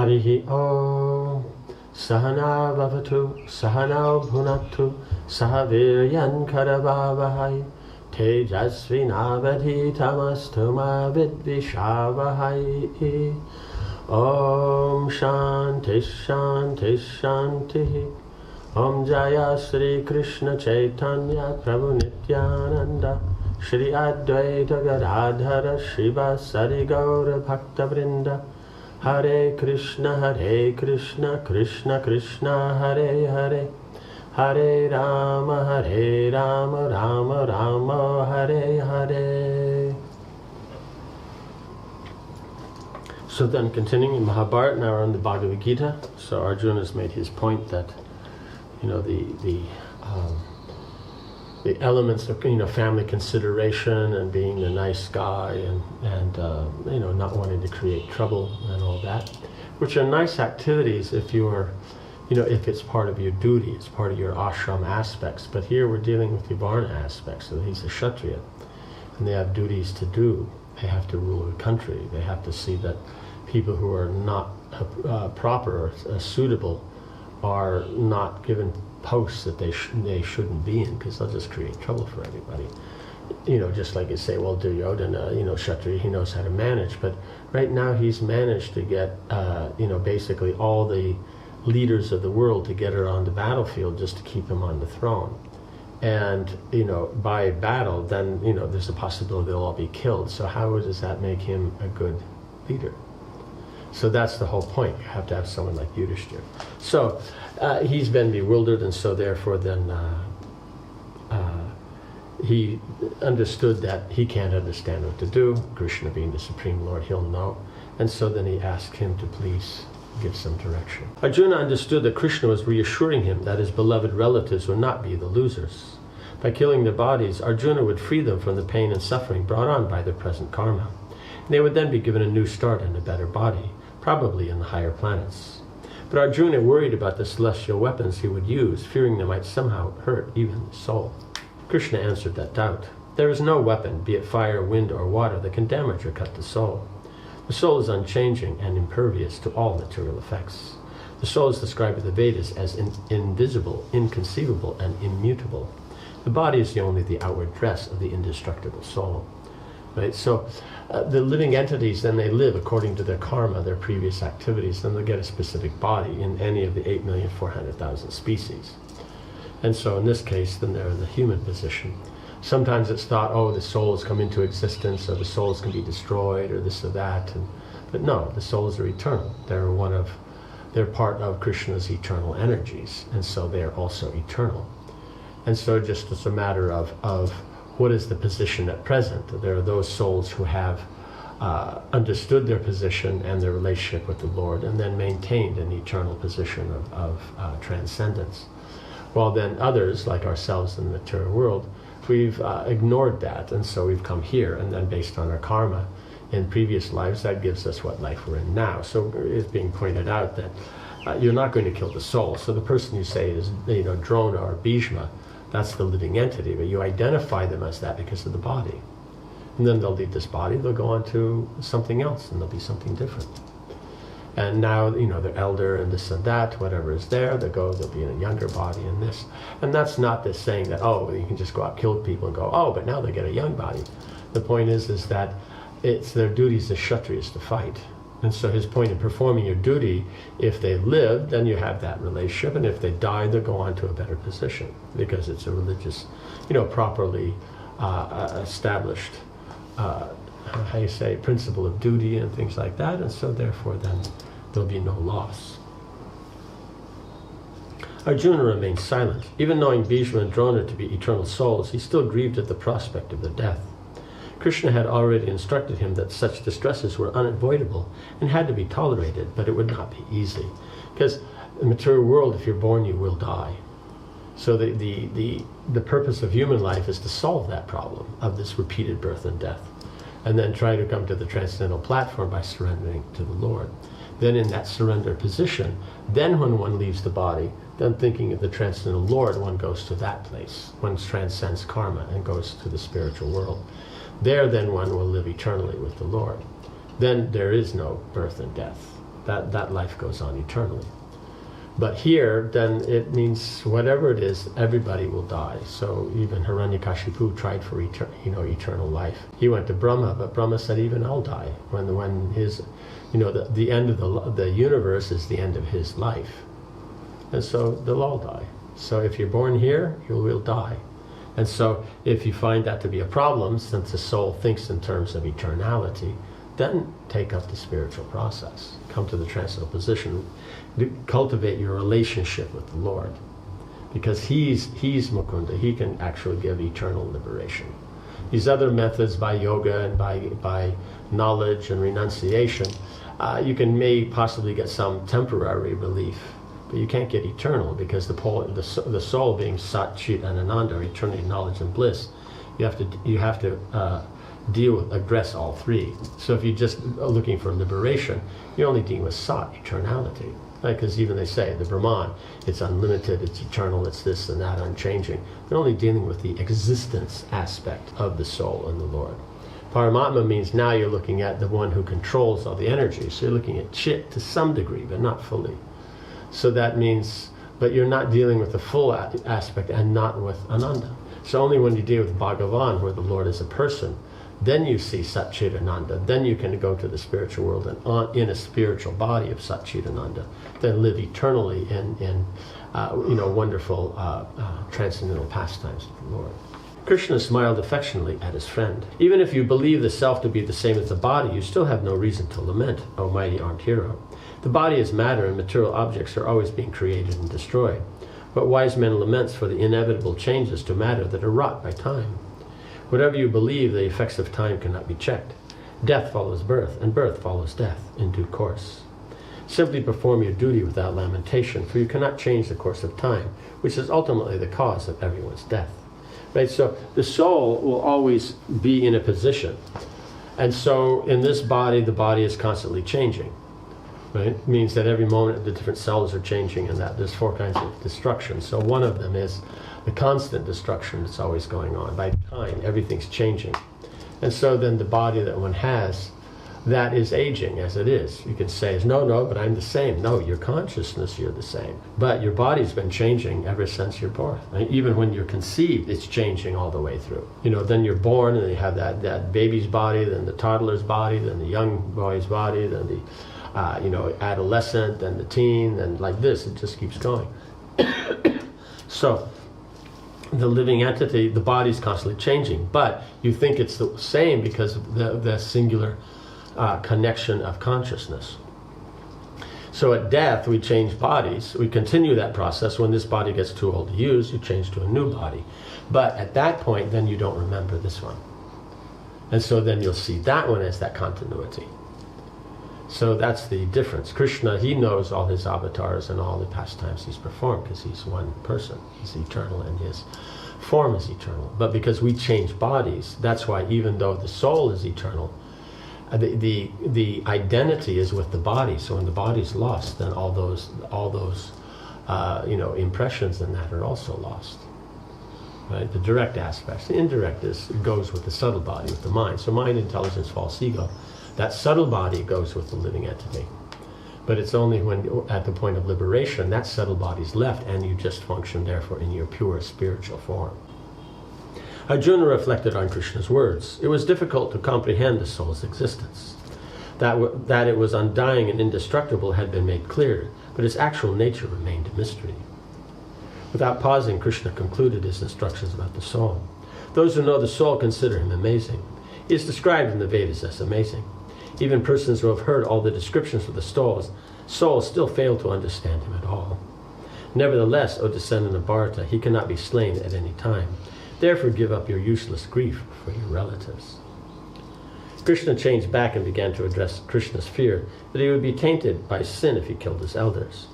Harihi Om. Sahana Vavatu, Sahana Bhunatu, Sahaviryan Karavavahai, Tejasvinavadhitamastuma Vidvishavahai. Om Shanti Shanti Shanti. Om Jaya Sri Krishna Chaitanya Prabhu Nityananda, Shri Advaita Gadadhara Shiva Sari Gaura Bhakta Vrinda. Hare Krishna, Krishna Krishna, Hare Hare, Hare Rama, Rama Rama, Hare Hare. So then, continuing in Mahabharata, now we're on the Bhagavad Gita. So Arjuna has made his point that, the elements of family consideration and being a nice guy and not wanting to create trouble and all that, which are nice activities if you are, if it's part of your duty, it's part of your ashram aspects. But here we're dealing with the varna aspects. So he's a Kshatriya, and they have duties to do. They have to rule the country. They have to see that people who are not proper or suitable are not given posts that they shouldn't be in, because they'll just create trouble for everybody. Just like you say, well, Duryodhana, Kshatriya, he knows how to manage, but right now he's managed to get, basically all the leaders of the world together on the battlefield just to keep him on the throne. And, by battle, then, there's a possibility they'll all be killed. So how does that make him a good leader? So that's the whole point. You have to have someone like Yudhishthira. So he's been bewildered, and so therefore then he understood that he can't understand what to do. Krishna being the Supreme Lord, he'll know. And so then he asked him to please give some direction. Arjuna understood that Krishna was reassuring him that his beloved relatives would not be the losers. By killing their bodies, Arjuna would free them from the pain and suffering brought on by their present karma. And they would then be given a new start and a better body, probably in the higher planets. But Arjuna worried about the celestial weapons he would use, fearing they might somehow hurt even the soul. Krishna answered that doubt. There is no weapon, be it fire, wind, or water, that can damage or cut the soul. The soul is unchanging and impervious to all material effects. The soul is described in the Vedas as invisible, inconceivable, and immutable. The body is only the outward dress of the indestructible soul. Right? So the living entities, then they live according to their karma, their previous activities, then they'll get a specific body in any of the 8,400,000 species. And so in this case, then they're in the human position. Sometimes it's thought, oh, the souls come into existence, or the souls can be destroyed, or this or that. But no, the souls are eternal. They're part of Krishna's eternal energies, and so they are also eternal. And so just as a matter of what is the position at present, there are those souls who have understood their position and their relationship with the Lord, and then maintained an eternal position of transcendence. While then others, like ourselves in the material world, we've ignored that, and so we've come here, and then based on our karma in previous lives, that gives us what life we're in now. So it's being pointed out that you're not going to kill the soul. So the person you say is, Drona or Bhishma, that's the living entity, but you identify them as that because of the body. And then they'll leave this body, they'll go on to something else, and there'll be something different. And now, they're elder and this and that, whatever is there, they'll be in a younger body and this. And that's not this saying that, oh, you can just go out, kill people and go, oh, but now they get a young body. The point is that it's their duties as Kshatriyas to fight. And so his point in performing your duty, if they live, then you have that relationship, and if they die, they'll go on to a better position, because it's a religious, properly established, principle of duty and things like that, and so therefore then there'll be no loss. Arjuna remained silent. Even knowing Bhishma and Drona to be eternal souls, he still grieved at the prospect of their death. Krishna had already instructed him that such distresses were unavoidable and had to be tolerated, but it would not be easy. Because in the material world, if you're born, you will die. So the purpose of human life is to solve that problem of this repeated birth and death, and then try to come to the transcendental platform by surrendering to the Lord. Then in that surrender position, then when one leaves the body, then thinking of the transcendental Lord, one goes to that place. One transcends karma and goes to the spiritual world. There then one will live eternally with the Lord. Then there is no birth and death. That life goes on eternally. But here, then it means whatever it is, everybody will die. So even Hiranyakashipu tried for eternal life. He went to Brahma, but Brahma said, even I'll die. When his, the end of the universe is the end of his life. And so they'll all die. So if you're born here, you will die. And so if you find that to be a problem, since the soul thinks in terms of eternality, then take up the spiritual process. Come to the transcendental position. Cultivate your relationship with the Lord. Because he's Mukunda. He can actually give eternal liberation. These other methods by yoga and by knowledge and renunciation, you may possibly get some temporary relief. But you can't get eternal, because the soul being Sat, Chit, and Ananda, or eternity, knowledge, and bliss, you have to address all three. So if you're just looking for liberation, you're only dealing with Sat, eternality. Right? Because even they say, the Brahman, it's unlimited, it's eternal, it's this and that, unchanging. They're only dealing with the existence aspect of the soul and the Lord. Paramatma means now you're looking at the one who controls all the energy. So you're looking at Chit to some degree, but not fully. So that means, but you're not dealing with the full aspect and not with Ananda. So only when you deal with Bhagavan, where the Lord is a person, then you see Sat Chit Ananda. Then you can go to the spiritual world and in a spiritual body of Sat Chit Ananda, then live eternally in wonderful transcendental pastimes of the Lord. Krishna smiled affectionately at his friend. Even if you believe the self to be the same as the body, you still have no reason to lament, O mighty armed hero. The body is matter, and material objects are always being created and destroyed. But wise men laments for the inevitable changes to matter that are wrought by time. Whatever you believe, the effects of time cannot be checked. Death follows birth, and birth follows death in due course. Simply perform your duty without lamentation, for you cannot change the course of time, which is ultimately the cause of everyone's death. Right? So the soul will always be in a position. And so in this body, the body is constantly changing. Right? It means that every moment the different cells are changing, and that there's 4 kinds of destruction. So one of them is the constant destruction that's always going on. By time, everything's changing. And so then the body that one has, that is aging as it is. You can say, no, but I'm the same. No, your consciousness, you're the same. But your body's been changing ever since you're born. Right? Even when you're conceived, it's changing all the way through. Then you're born, and then you have that baby's body, then the toddler's body, then the young boy's body, then the adolescent, and the teen, and like this, it just keeps going. So, the living entity, the body's constantly changing, but you think it's the same because of the singular connection of consciousness. So at death, we change bodies. We continue that process. When this body gets too old to use, you change to a new body. But at that point, then you don't remember this one. And so then you'll see that one as that continuity. So that's the difference. Krishna, he knows all his avatars and all the pastimes he's performed, because he's one person. He's eternal, and his form is eternal. But because we change bodies, that's why even though the soul is eternal, the identity is with the body. So when the body's lost, then all those impressions in that are also lost. Right? The direct aspects. The indirect goes with the subtle body, with the mind. So mind, intelligence, false ego. That subtle body goes with the living entity. But it's only when, at the point of liberation, that subtle body's left, and you just function, therefore, in your pure spiritual form. Arjuna reflected on Krishna's words. It was difficult to comprehend the soul's existence. That it was undying and indestructible had been made clear, but its actual nature remained a mystery. Without pausing, Krishna concluded his instructions about the soul. Those who know the soul consider him amazing. He is described in the Vedas as amazing. Even persons who have heard all the descriptions of the soul still fail to understand him at all. Nevertheless, O descendant of Bharata, he cannot be slain at any time. Therefore give up your useless grief for your relatives. Krishna changed back and began to address Krishna's fear that he would be tainted by sin if he killed his elders.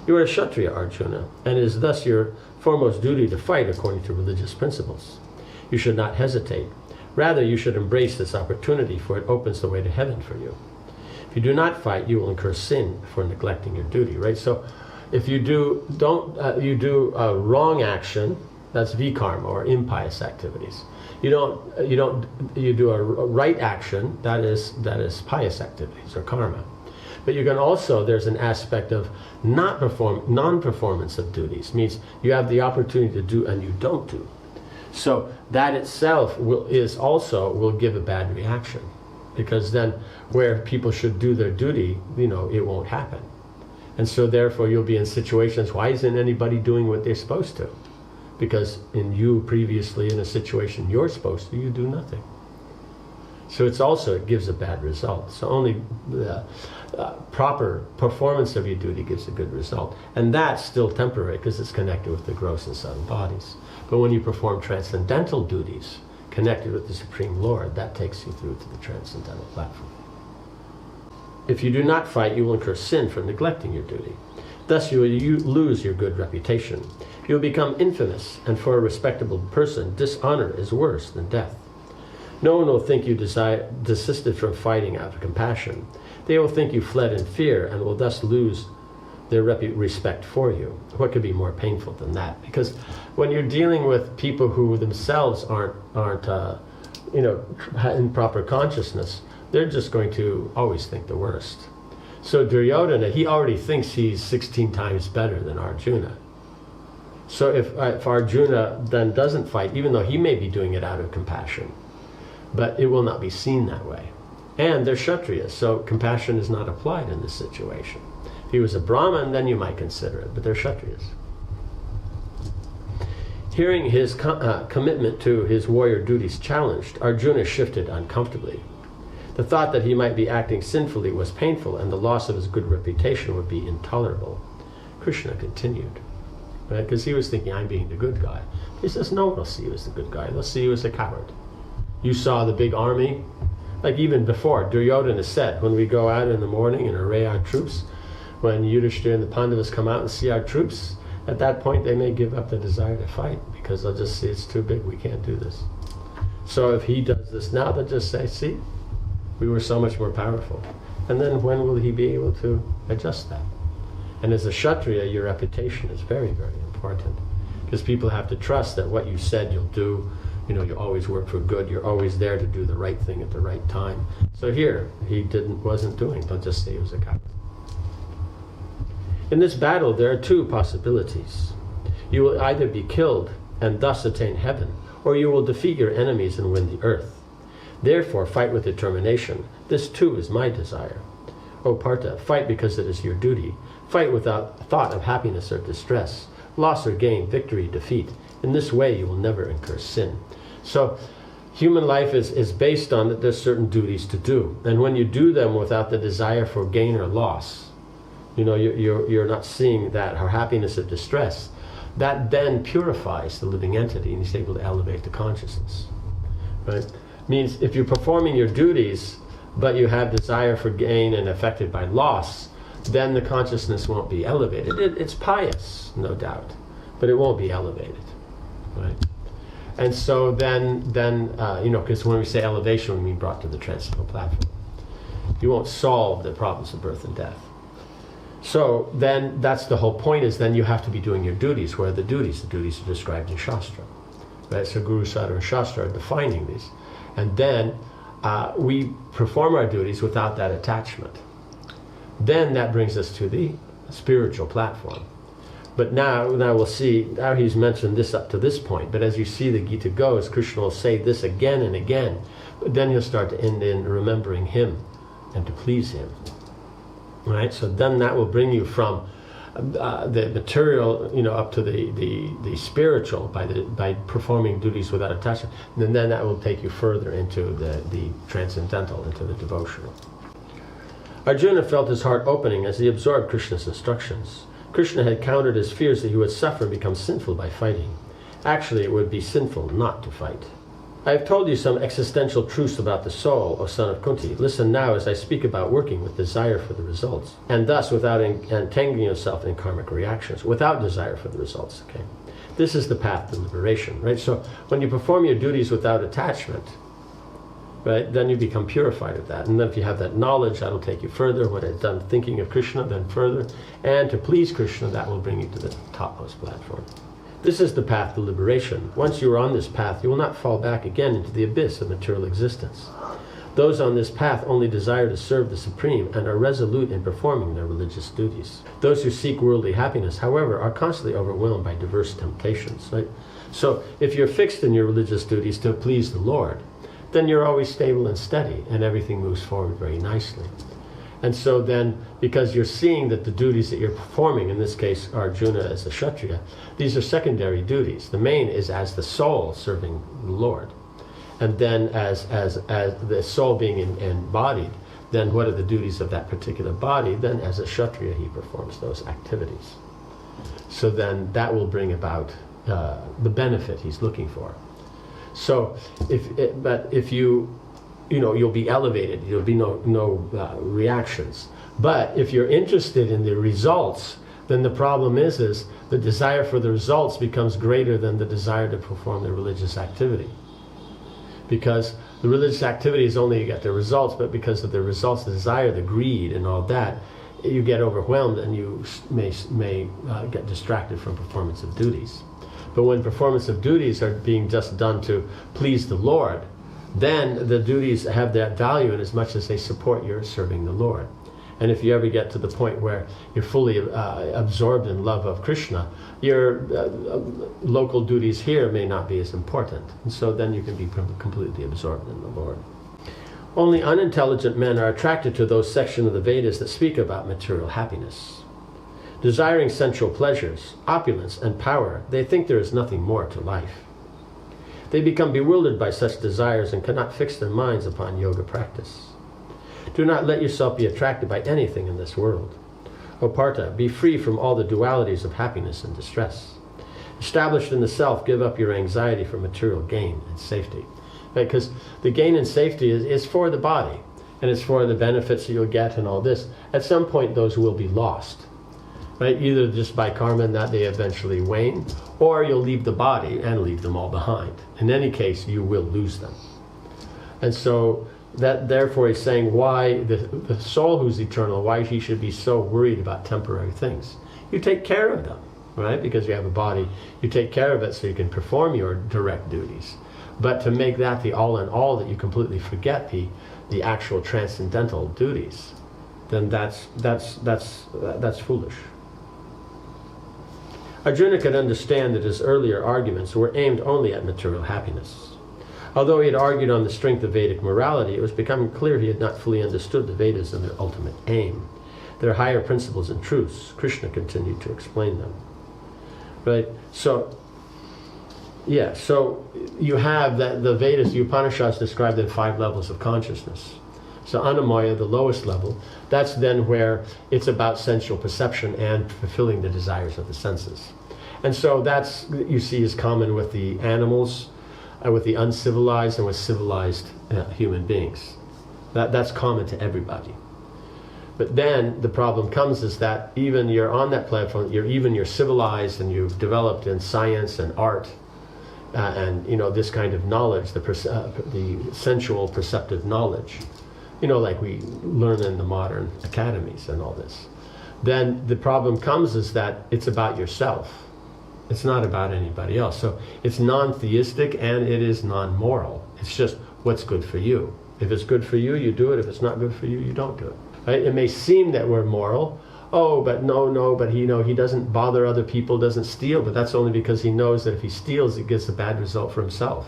You are a Kshatriya, Arjuna, and it is thus your foremost duty to fight according to religious principles. You should not hesitate. Rather, you should embrace this opportunity, for it opens the way to heaven for you. If you do not fight, you will incur sin for neglecting your duty, right? So if you do a wrong action, that's vikarma, or impious activities. You do a right action, that is pious activities, or karma. But you can also, there's an aspect of non-performance of duties, means you have the opportunity to do and you don't do. So that itself will give a bad reaction, because then where people should do their duty, it won't happen. And so therefore you'll be in situations, why isn't anybody doing what they're supposed to? Because you previously in a situation you're supposed to, you do nothing. So it gives a bad result. So only the proper performance of your duty gives a good result. And that's still temporary because it's connected with the gross and subtle bodies. But when you perform transcendental duties connected with the Supreme Lord, that takes you through to the transcendental platform. If you do not fight, you will incur sin for neglecting your duty. Thus you lose your good reputation. You will become infamous, and for a respectable person, dishonor is worse than death. No one will think you desisted from fighting out of compassion. They will think you fled in fear and will thus lose their respect for you. What could be more painful than that? Because when you're dealing with people who themselves aren't in proper consciousness, they're just going to always think the worst. So Duryodhana, he already thinks he's 16 times better than Arjuna. So if Arjuna then doesn't fight, even though he may be doing it out of compassion, but it will not be seen that way. And they're Kshatriyas, so compassion is not applied in this situation. If he was a Brahmin, then you might consider it, but they're Kshatriyas. Hearing his commitment to his warrior duties challenged, Arjuna shifted uncomfortably. The thought that he might be acting sinfully was painful, and the loss of his good reputation would be intolerable. Krishna continued, right? Because he was thinking, I'm being the good guy. He says, no one will see you as the good guy. They'll see you as a coward. You saw the big army. Like even before, Duryodhana said, when we go out in the morning and array our troops, when Yudhishthira and the Pandavas come out and see our troops, at that point they may give up the desire to fight, because they'll just see it's too big, we can't do this. So if he does this now, they'll just say, see, we were so much more powerful. And then when will he be able to adjust that? And as a Kshatriya, your reputation is very, very important, because people have to trust that what you said you'll do. You always work for good. You're always there to do the right thing at the right time. So here, he wasn't doing. Don't just say he was a coward. In this battle, there are two possibilities. You will either be killed and thus attain heaven, or you will defeat your enemies and win the earth. Therefore, fight with determination. This too is my desire. O Partha, fight because it is your duty. Fight without thought of happiness or distress, loss or gain, victory, defeat. In this way, you will never incur sin. So human life is based on that there's certain duties to do. And when you do them without the desire for gain or loss, you're not seeing that, or happiness or distress, that then purifies the living entity and is able to elevate the consciousness. Right? Means if you're performing your duties, but you have desire for gain and affected by loss, then the consciousness won't be elevated. It's pious, no doubt, but it won't be elevated. Right? And so then because when we say elevation, we mean brought to the transcendental platform. You won't solve the problems of birth and death. So then that's the whole point, is then you have to be doing your duties. Where are the duties? The duties are described in Shastra. Right? So Guru, Sadhguru, and Shastra are defining these. And then we perform our duties without that attachment. Then that brings us to the spiritual platform. But now we'll see, now he's mentioned this up to this point, but as you see the Gita goes, Krishna will say this again and again, but then he'll start to end in remembering him and to please him. Right? So then that will bring you from the material, up to the spiritual by performing duties without attachment. And then that will take you further into the transcendental, into the devotional. Arjuna felt his heart opening as he absorbed Krishna's instructions. Krishna had countered his fears that he would suffer and become sinful by fighting. Actually, it would be sinful not to fight. I have told you some existential truths about the soul, O son of Kunti. Listen now as I speak about working with desire for the results, and thus without entangling yourself in karmic reactions, without desire for the results. Okay, this is the path to liberation, right? So when you perform your duties without attachment, right, then you become purified of that. And then if you have that knowledge, that'll take you further. When it's done thinking of Krishna, then further. And to please Krishna, that will bring you to the topmost platform. This is the path to liberation. Once you are on this path, you will not fall back again into the abyss of material existence. Those on this path only desire to serve the Supreme and are resolute in performing their religious duties. Those who seek worldly happiness, however, are constantly overwhelmed by diverse temptations. Right? So if you're fixed in your religious duties to please the Lord, then you're always stable and steady, and everything moves forward very nicely. And so then, because you're seeing that the duties that you're performing, in this case Arjuna as a Kshatriya, these are secondary duties. The main is as the soul serving the Lord. And then as the soul being embodied, then what are the duties of that particular body? Then as a Kshatriya he performs those activities. So then that will bring about the benefit he's looking for. So if you'll be elevated, there'll be no reactions. But if you're interested in the results, then the problem is the desire for the results becomes greater than the desire to perform the religious activity. Because the religious activity is only to get the results, but because of the results, the desire, the greed, and all that, you get overwhelmed and you may get distracted from performance of duties. But when performance of duties are being just done to please the Lord, then the duties have that value in as much as they support your serving the Lord. And if you ever get to the point where you're fully absorbed in love of Krishna, your local duties here may not be as important. And so then you can be completely absorbed in the Lord. Only unintelligent men are attracted to those sections of the Vedas that speak about material happiness. Desiring sensual pleasures, opulence, and power, they think there is nothing more to life. They become bewildered by such desires and cannot fix their minds upon yoga practice. Do not let yourself be attracted by anything in this world. O Partha, be free from all the dualities of happiness and distress. Established in the self, give up your anxiety for material gain and safety. Right? Because the gain and safety is for the body, and it's for the benefits that you'll get and all this. At some point, those will be lost. Right? Either just by karma and that they eventually wane, or you'll leave the body and leave them all behind. In any case, you will lose them. And so that therefore he's saying why the soul who's eternal, why he should be so worried about temporary things. You take care of them, right? Because you have a body, you take care of it so you can perform your direct duties. But to make that the all in all, that you completely forget the actual transcendental duties, then that's foolish. Arjuna could understand that his earlier arguments were aimed only at material happiness. Although he had argued on the strength of Vedic morality, it was becoming clear he had not fully understood the Vedas and their ultimate aim, their higher principles and truths. Krishna continued to explain them. Right? So you have that the Vedas, the Upanishads described in 5 levels of consciousness. So Annamaya, the lowest level, that's then where it's about sensual perception and fulfilling the desires of the senses. And so that's, you see, is common with the animals, with the uncivilized, and with civilized human beings. That's common to everybody. But then the problem comes is that even you're on that platform, you're civilized and you've developed in science and art, and this kind of knowledge, the sensual perceptive knowledge, like we learn in the modern academies and all this. Then the problem comes is that it's about yourself. It's not about anybody else. So it's non-theistic and it is non-moral. It's just what's good for you. If it's good for you, you do it. If it's not good for you, you don't do it. Right? It may seem that we're moral. Oh, but but he doesn't bother other people, doesn't steal, but that's only because he knows that if he steals, it gets a bad result for himself.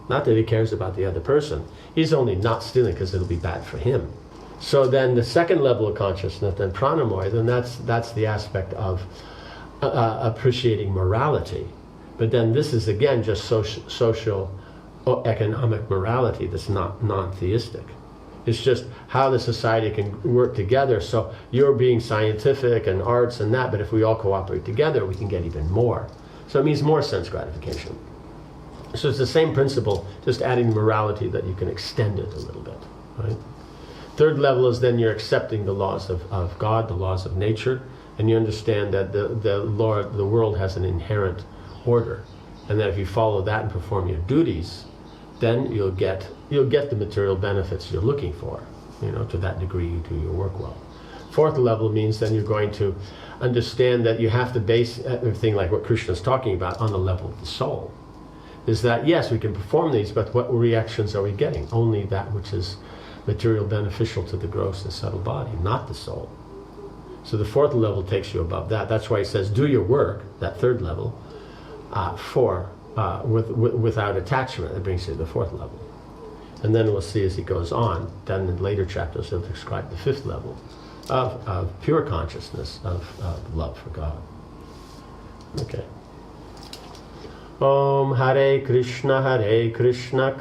Not that he cares about the other person. He's only not stealing because it'll be bad for him. So then the second level of consciousness, then pranamoy, then that's the aspect of appreciating morality. But then this is again just social economic morality that's not non-theistic. It's just how the society can work together. So you're being scientific and arts and that, but if we all cooperate together, we can get even more. So it means more sense gratification. So it's the same principle, just adding morality that you can extend it a little bit, right? Third level is then you're accepting the laws of God, the laws of nature, and you understand that the world has an inherent order, and that if you follow that and perform your duties, then you'll get the material benefits you're looking for. To that degree you do your work well. Fourth level means then you're going to understand that you have to base everything like what Krishna is talking about on the level of the soul. Is that yes, we can perform these, but what reactions are we getting? Only that which is material beneficial to the gross and subtle body, not the soul. So the fourth level takes you above that. That's why he says, do your work, that third level, without attachment. That brings you to the fourth level. And then we'll see as he goes on, then in later chapters he'll describe the fifth level of pure consciousness, of love for God. Okay. Om Hare Krishna, Krishna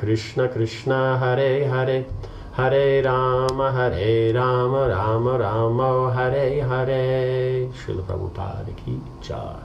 Krishna, Hare Hare, Hare Rama, Rama Rama, Hare Hare. Srila Prabhupada ki jai.